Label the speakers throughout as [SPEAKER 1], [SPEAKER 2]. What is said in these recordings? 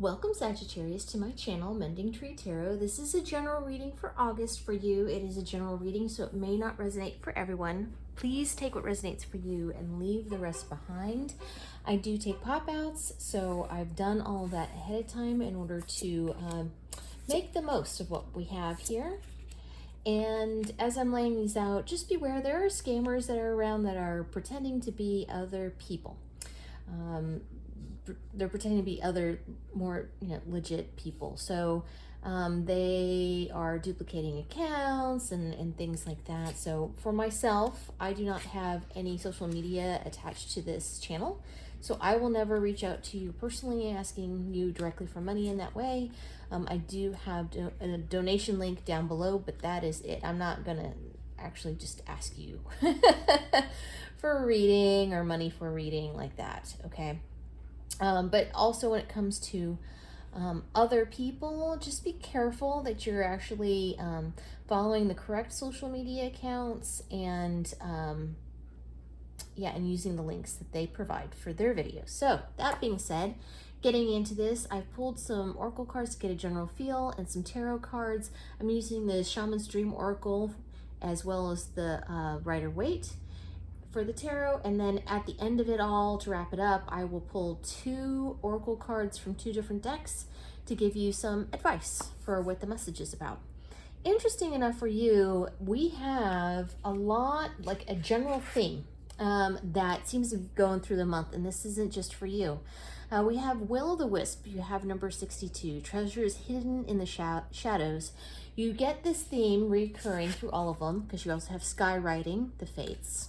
[SPEAKER 1] Welcome Sagittarius to my channel, Mending Tree Tarot. This is a general reading for August for you. It is a general reading, so it may not resonate for everyone. Please take what resonates for you and leave the rest behind. I do take pop-outs, so I've done all of that ahead of time in order to make the most of what we have here. And as I'm laying these out, just beware, there are scammers that are around that are pretending to be other people. They're pretending to be other more legit people, so they are duplicating accounts and things like that. So for myself, I do not have any social media attached to this channel, so I will never reach out to you personally asking you directly for money in that way. I do have a donation link down below, but that is it. I'm not gonna actually just ask you for a reading or money for a reading like that, okay? But also when it comes to other people, just be careful that you're actually following the correct social media accounts and and using the links that they provide for their videos. So that being said, getting into this, I've pulled some oracle cards to get a general feel and some tarot cards. I'm using the Shaman's Dream Oracle as well as the Rider-Waite for the tarot, and then at the end of it all, to wrap it up, I will pull 2 oracle cards from 2 different decks to give you some advice for what the message is about. Interesting enough for you, we have a lot, like a general theme that seems to be going through the month, and this isn't just for you. We have Will-o'-the-Wisp. You have number 62, treasures hidden in the shadows. You get this theme recurring through all of them because you also have skywriting, the fates.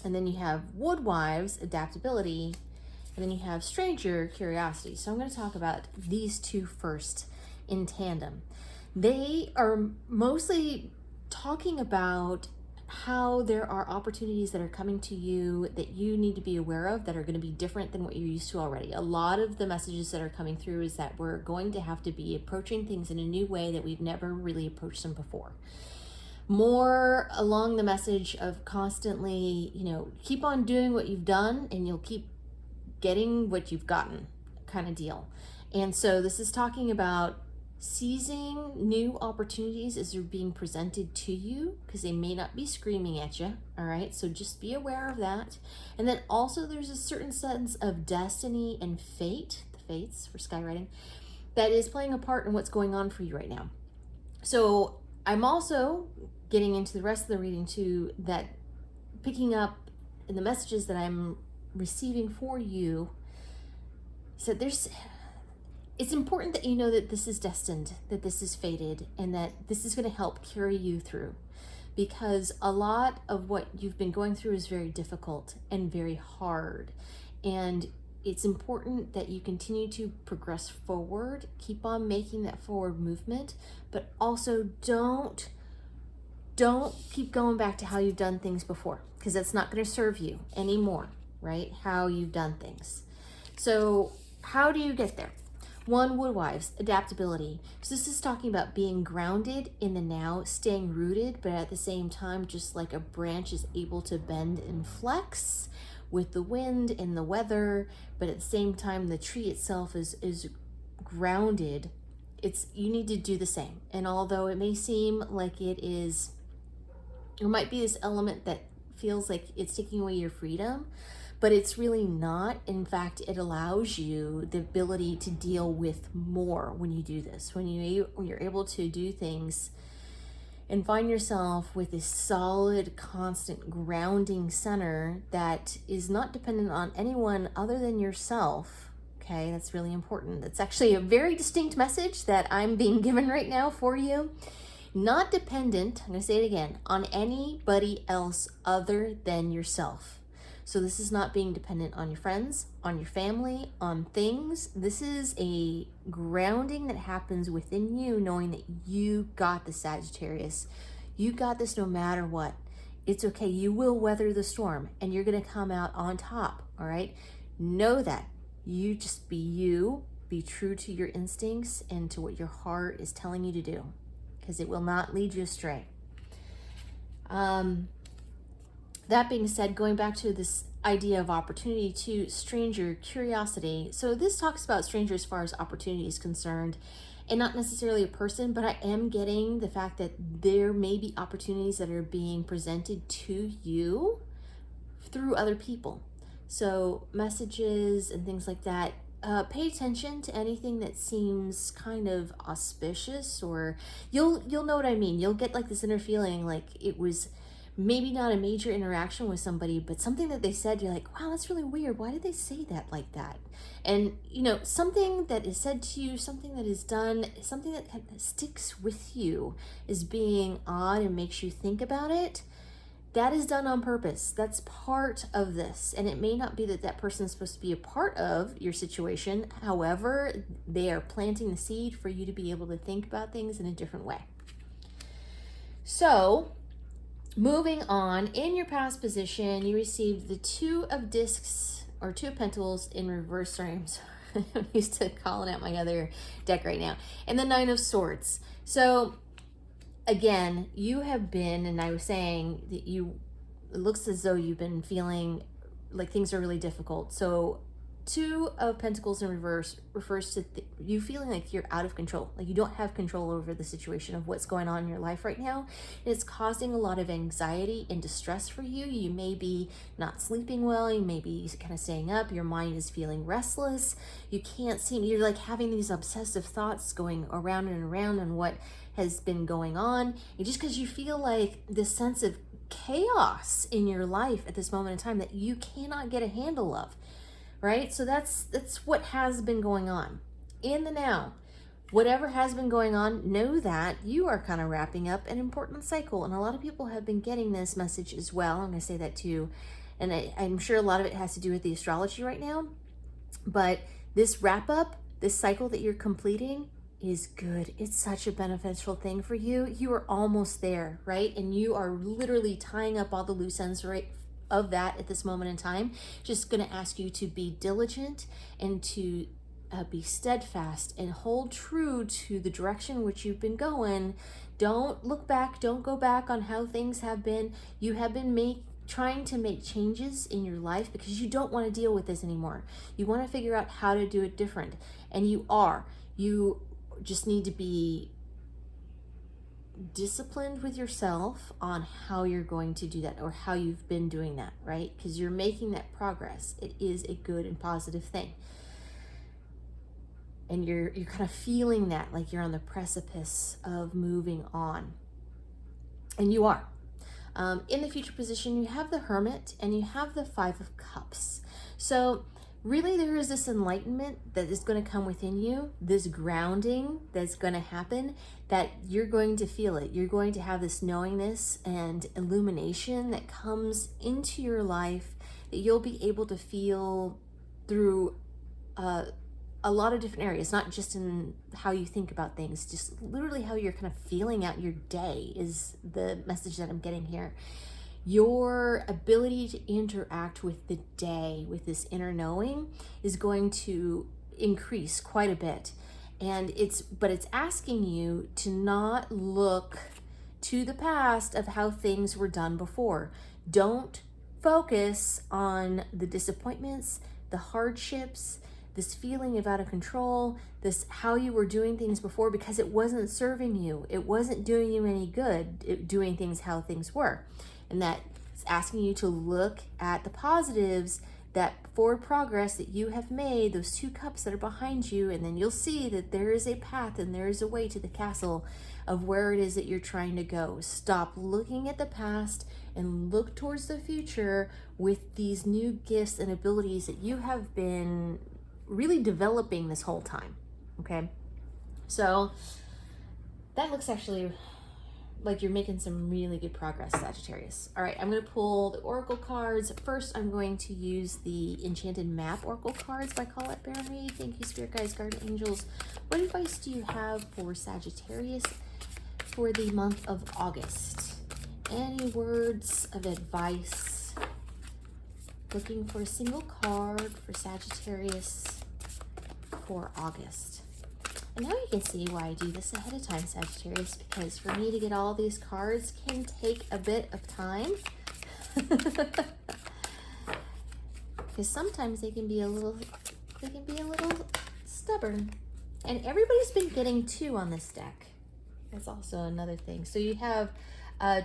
[SPEAKER 1] And then you have Woodwives, adaptability, and then you have Stranger, curiosity. So I'm going to talk about these 2 first in tandem. They are mostly talking about how there are opportunities that are coming to you that you need to be aware of that are going to be different than what you're used to already. A lot of the messages that are coming through is that we're going to have to be approaching things in a new way that we've never really approached them before. More along the message of constantly, keep on doing what you've done and you'll keep getting what you've gotten kind of deal. And so this is talking about seizing new opportunities as they're being presented to you, because they may not be screaming at you, all right? So just be aware of that. And then also there's a certain sense of destiny and fate, the fates for skywriting, that is playing a part in what's going on for you right now. So I'm also getting into the rest of the reading too, that picking up in the messages that I'm receiving for you. So it's important that you know that this is destined, that this is fated, and that this is going to help carry you through, because a lot of what you've been going through is very difficult and very hard. And it's important that you continue to progress forward, keep on making that forward movement, but also don't keep going back to how you've done things before, because that's not going to serve you anymore, right? How you've done things. So how do you get there? 1, Woodwives, adaptability. So this is talking about being grounded in the now, staying rooted, but at the same time, just like a branch is able to bend and flex with the wind and the weather, but at the same time, the tree itself is grounded. You need to do the same. And although it may seem like there might be this element that feels like it's taking away your freedom, but it's really not. In fact, it allows you the ability to deal with more when you do this. When you're able to do things and find yourself with this solid, constant grounding center that is not dependent on anyone other than yourself. Okay, that's really important. That's actually a very distinct message that I'm being given right now for you. Not dependent, I'm going to say it again, on anybody else other than yourself. So this is not being dependent on your friends, on your family, on things. This is a grounding that happens within you, knowing that you got the Sagittarius. You got this no matter what. It's okay. You will weather the storm and you're going to come out on top, all right? Know that. You just be you. Be true to your instincts and to what your heart is telling you to do, because it will not lead you astray. that being said, going back to this idea of opportunity to stranger curiosity. So this talks about stranger as far as opportunity is concerned, and not necessarily a person, but I am getting the fact that there may be opportunities that are being presented to you through other people. So messages and things like that. Pay attention to anything that seems kind of auspicious, or you'll know what I mean. You'll get like this inner feeling like it was maybe not a major interaction with somebody, but something that they said, you're like, wow, that's really weird. Why did they say that like that? And you know, something that is said to you, something that is done, something that kind of sticks with you is being odd and makes you think about it. That is done on purpose. That's part of this. And it may not be that that person is supposed to be a part of your situation. However, they are planting the seed for you to be able to think about things in a different way. So, moving on, in your past position, you received the 2 of discs, or 2 of pentacles in reverse. Sorry, I'm used to calling out my other deck right now. And the 9 of swords. So, again, you have been, and I was saying that it looks as though you've been feeling like things are really difficult. So 2 of pentacles in reverse refers to you feeling like you're out of control, like you don't have control over the situation of what's going on in your life right now. And it's causing a lot of anxiety and distress for you. You may be not sleeping well, you may be kind of staying up, your mind is feeling restless, you can't seem, you're like having these obsessive thoughts going around and around on what has been going on. And just because you feel like this sense of chaos in your life at this moment in time that you cannot get a handle of, right? So that's what has been going on. In the now, whatever has been going on, know that you are kind of wrapping up an important cycle. And a lot of people have been getting this message as well. I'm going to say that too. And I'm sure a lot of it has to do with the astrology right now. But this wrap up, this cycle that you're completing, is good. It's such a beneficial thing for you. You are almost there, right? And you are literally tying up all the loose ends right of that at this moment in time. Just going to ask you to be diligent and to be steadfast and hold true to the direction which you've been going. Don't look back. Don't go back on how things have been. You have been trying to make changes in your life because you don't want to deal with this anymore. You want to figure out how to do it different. And you are. You just need to be disciplined with yourself on how you're going to do that, or how you've been doing that, right? Because you're making that progress. It is a good and positive thing. And you're kind of feeling that, like you're on the precipice of moving on. And you are. In the future position, you have the Hermit and you have the 5 of Cups. So really, there is this enlightenment that is going to come within you, this grounding that's going to happen, that you're going to feel it. You're going to have this knowingness and illumination that comes into your life that you'll be able to feel through a lot of different areas, not just in how you think about things, just literally how you're kind of feeling out your day is the message that I'm getting here. Your ability to interact with the day with this inner knowing is going to increase quite a bit. And it's asking you to not look to the past of how things were done before. Don't focus on the disappointments, the hardships, this feeling of out of control, this how you were doing things before, because it wasn't serving you. It wasn't doing you any good, doing things how things were. And that is asking you to look at the positives, that forward progress that you have made, those 2 cups that are behind you, and then you'll see that there is a path and there is a way to the castle of where it is that you're trying to go. Stop looking at the past and look towards the future with these new gifts and abilities that you have been really developing this whole time, okay? So that looks actually like you're making some really good progress, Sagittarius. All right, I'm going to pull the Oracle cards. First, I'm going to use the Enchanted Map Oracle cards by Colette Berry. Thank you, Spirit Guides, Guardian Angels. What advice do you have for Sagittarius for the month of August? Any words of advice? Looking for a single card for Sagittarius for August. And now you can see why I do this ahead of time, Sagittarius, because for me to get all these cards can take a bit of time. Because sometimes they can be a little stubborn. And everybody's been getting 2 on this deck. That's also another thing. So you have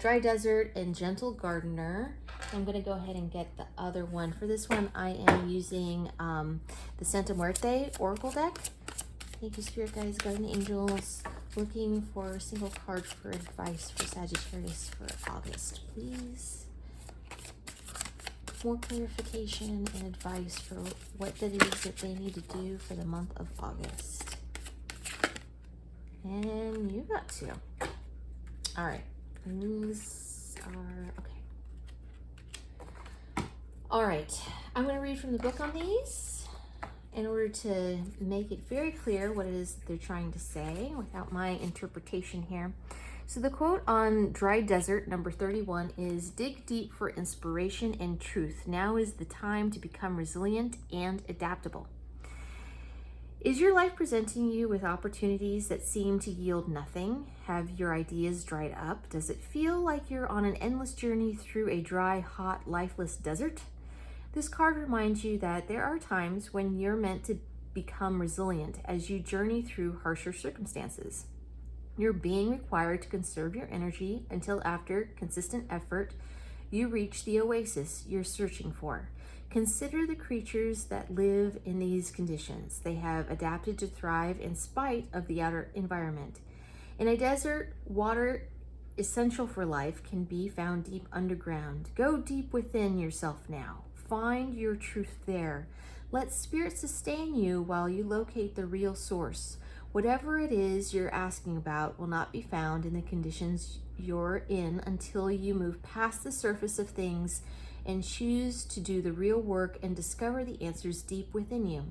[SPEAKER 1] Dry Desert and Gentle Gardener. I'm going to go ahead and get the other one. For this one, I am using the Santa Muerte Oracle deck. Thank you, Spirit Guides, Guardian Angels. Looking for a single card for advice for Sagittarius for August, please. More clarification and advice for what it is that they need to do for the month of August. And you got 2. All right. These are, okay. All right. I'm going to read from the book on these in order to make it very clear what it is that they're trying to say without my interpretation here. So the quote on Dry Desert, number 31, is, dig deep for inspiration and truth. Now is the time to become resilient and adaptable. Is your life presenting you with opportunities that seem to yield nothing? Have your ideas dried up? Does it feel like you're on an endless journey through a dry, hot, lifeless desert? This card reminds you that there are times when you're meant to become resilient as you journey through harsher circumstances. You're being required to conserve your energy until after consistent effort, you reach the oasis you're searching for. Consider the creatures that live in these conditions. They have adapted to thrive in spite of the outer environment. In a desert, water essential for life can be found deep underground. Go deep within yourself now. Find your truth there. Let spirit sustain you while you locate the real source. Whatever it is you're asking about will not be found in the conditions you're in until you move past the surface of things and choose to do the real work and discover the answers deep within you.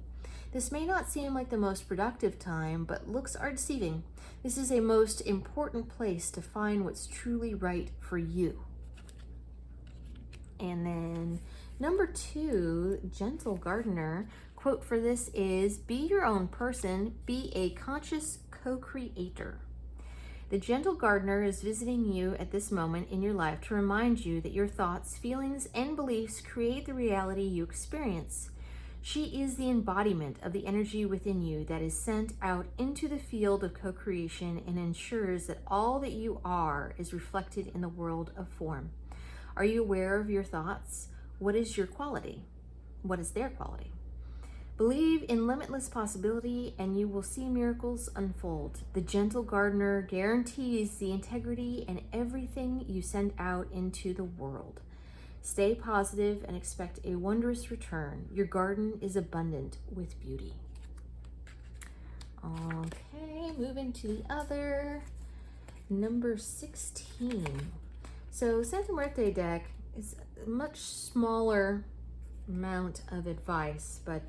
[SPEAKER 1] This may not seem like the most productive time, but looks are deceiving. This is a most important place to find what's truly right for you. And then number 2, Gentle Gardener, quote for this is, be your own person, be a conscious co-creator. The Gentle Gardener is visiting you at this moment in your life to remind you that your thoughts, feelings, and beliefs create the reality you experience. She is the embodiment of the energy within you that is sent out into the field of co-creation and ensures that all that you are is reflected in the world of form. Are you aware of your thoughts? What is your quality? What is their quality? Believe in limitless possibility and you will see miracles unfold. The Gentle Gardener guarantees the integrity in everything you send out into the world. Stay positive and expect a wondrous return. Your garden is abundant with beauty. Okay, moving to the other, number 16. So Santa Muerte deck is a much smaller amount of advice, but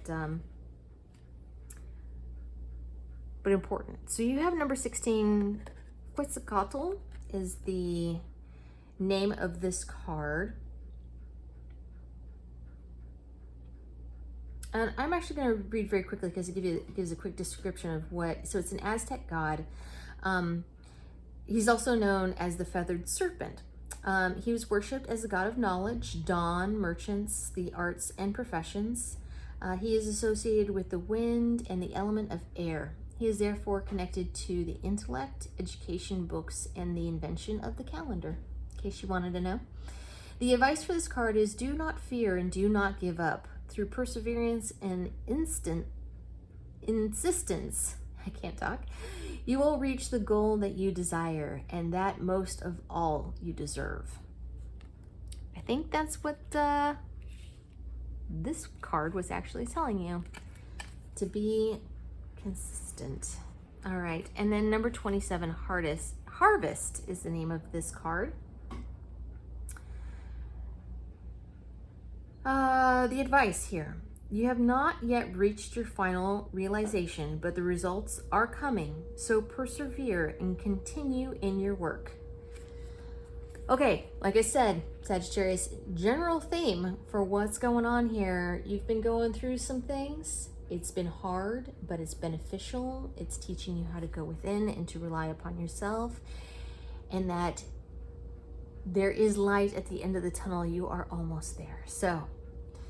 [SPEAKER 1] important. So you have number 16. Quetzalcoatl is the name of this card. And I'm actually going to read very quickly because it gives a quick description of what. So it's an Aztec god. He's also known as the feathered serpent. He was worshipped as the god of knowledge, dawn, merchants, the arts, and professions. He is associated with the wind and the element of air. He is therefore connected to the intellect, education, books, and the invention of the calendar, in case you wanted to know. The advice for this card is do not fear and do not give up. Through perseverance and insistence, I can't talk, you will reach the goal that you desire and that most of all you deserve. I think that's what this card was actually telling you, to be consistent. All right, and then number 27, Harvest is the name of this card. The advice here. You have not yet reached your final realization, but the results are coming. So persevere and continue in your work. Okay, like I said, Sagittarius, general theme for what's going on here. You've been going through some things. It's been hard, but it's beneficial. It's teaching you how to go within and to rely upon yourself. And that there is light at the end of the tunnel. You are almost there. So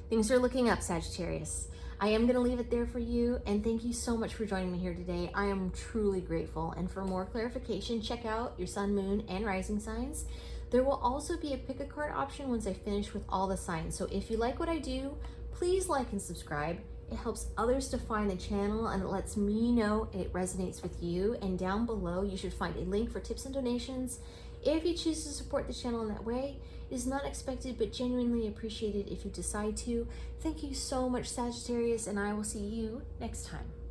[SPEAKER 1] things are looking up, Sagittarius. I am going to leave it there for you, and thank you so much for joining me here today. I am truly grateful. And for more clarification, check out your sun, moon, and rising signs. There will also be a pick a card option once I finish with all the signs. So if you like what I do, please like and subscribe. It helps others to find the channel, and it lets me know it resonates with you. And down below, you should find a link for tips and donations. If you choose to support the channel in that way, it is not expected but genuinely appreciated if you decide to. Thank you so much, Sagittarius, and I will see you next time.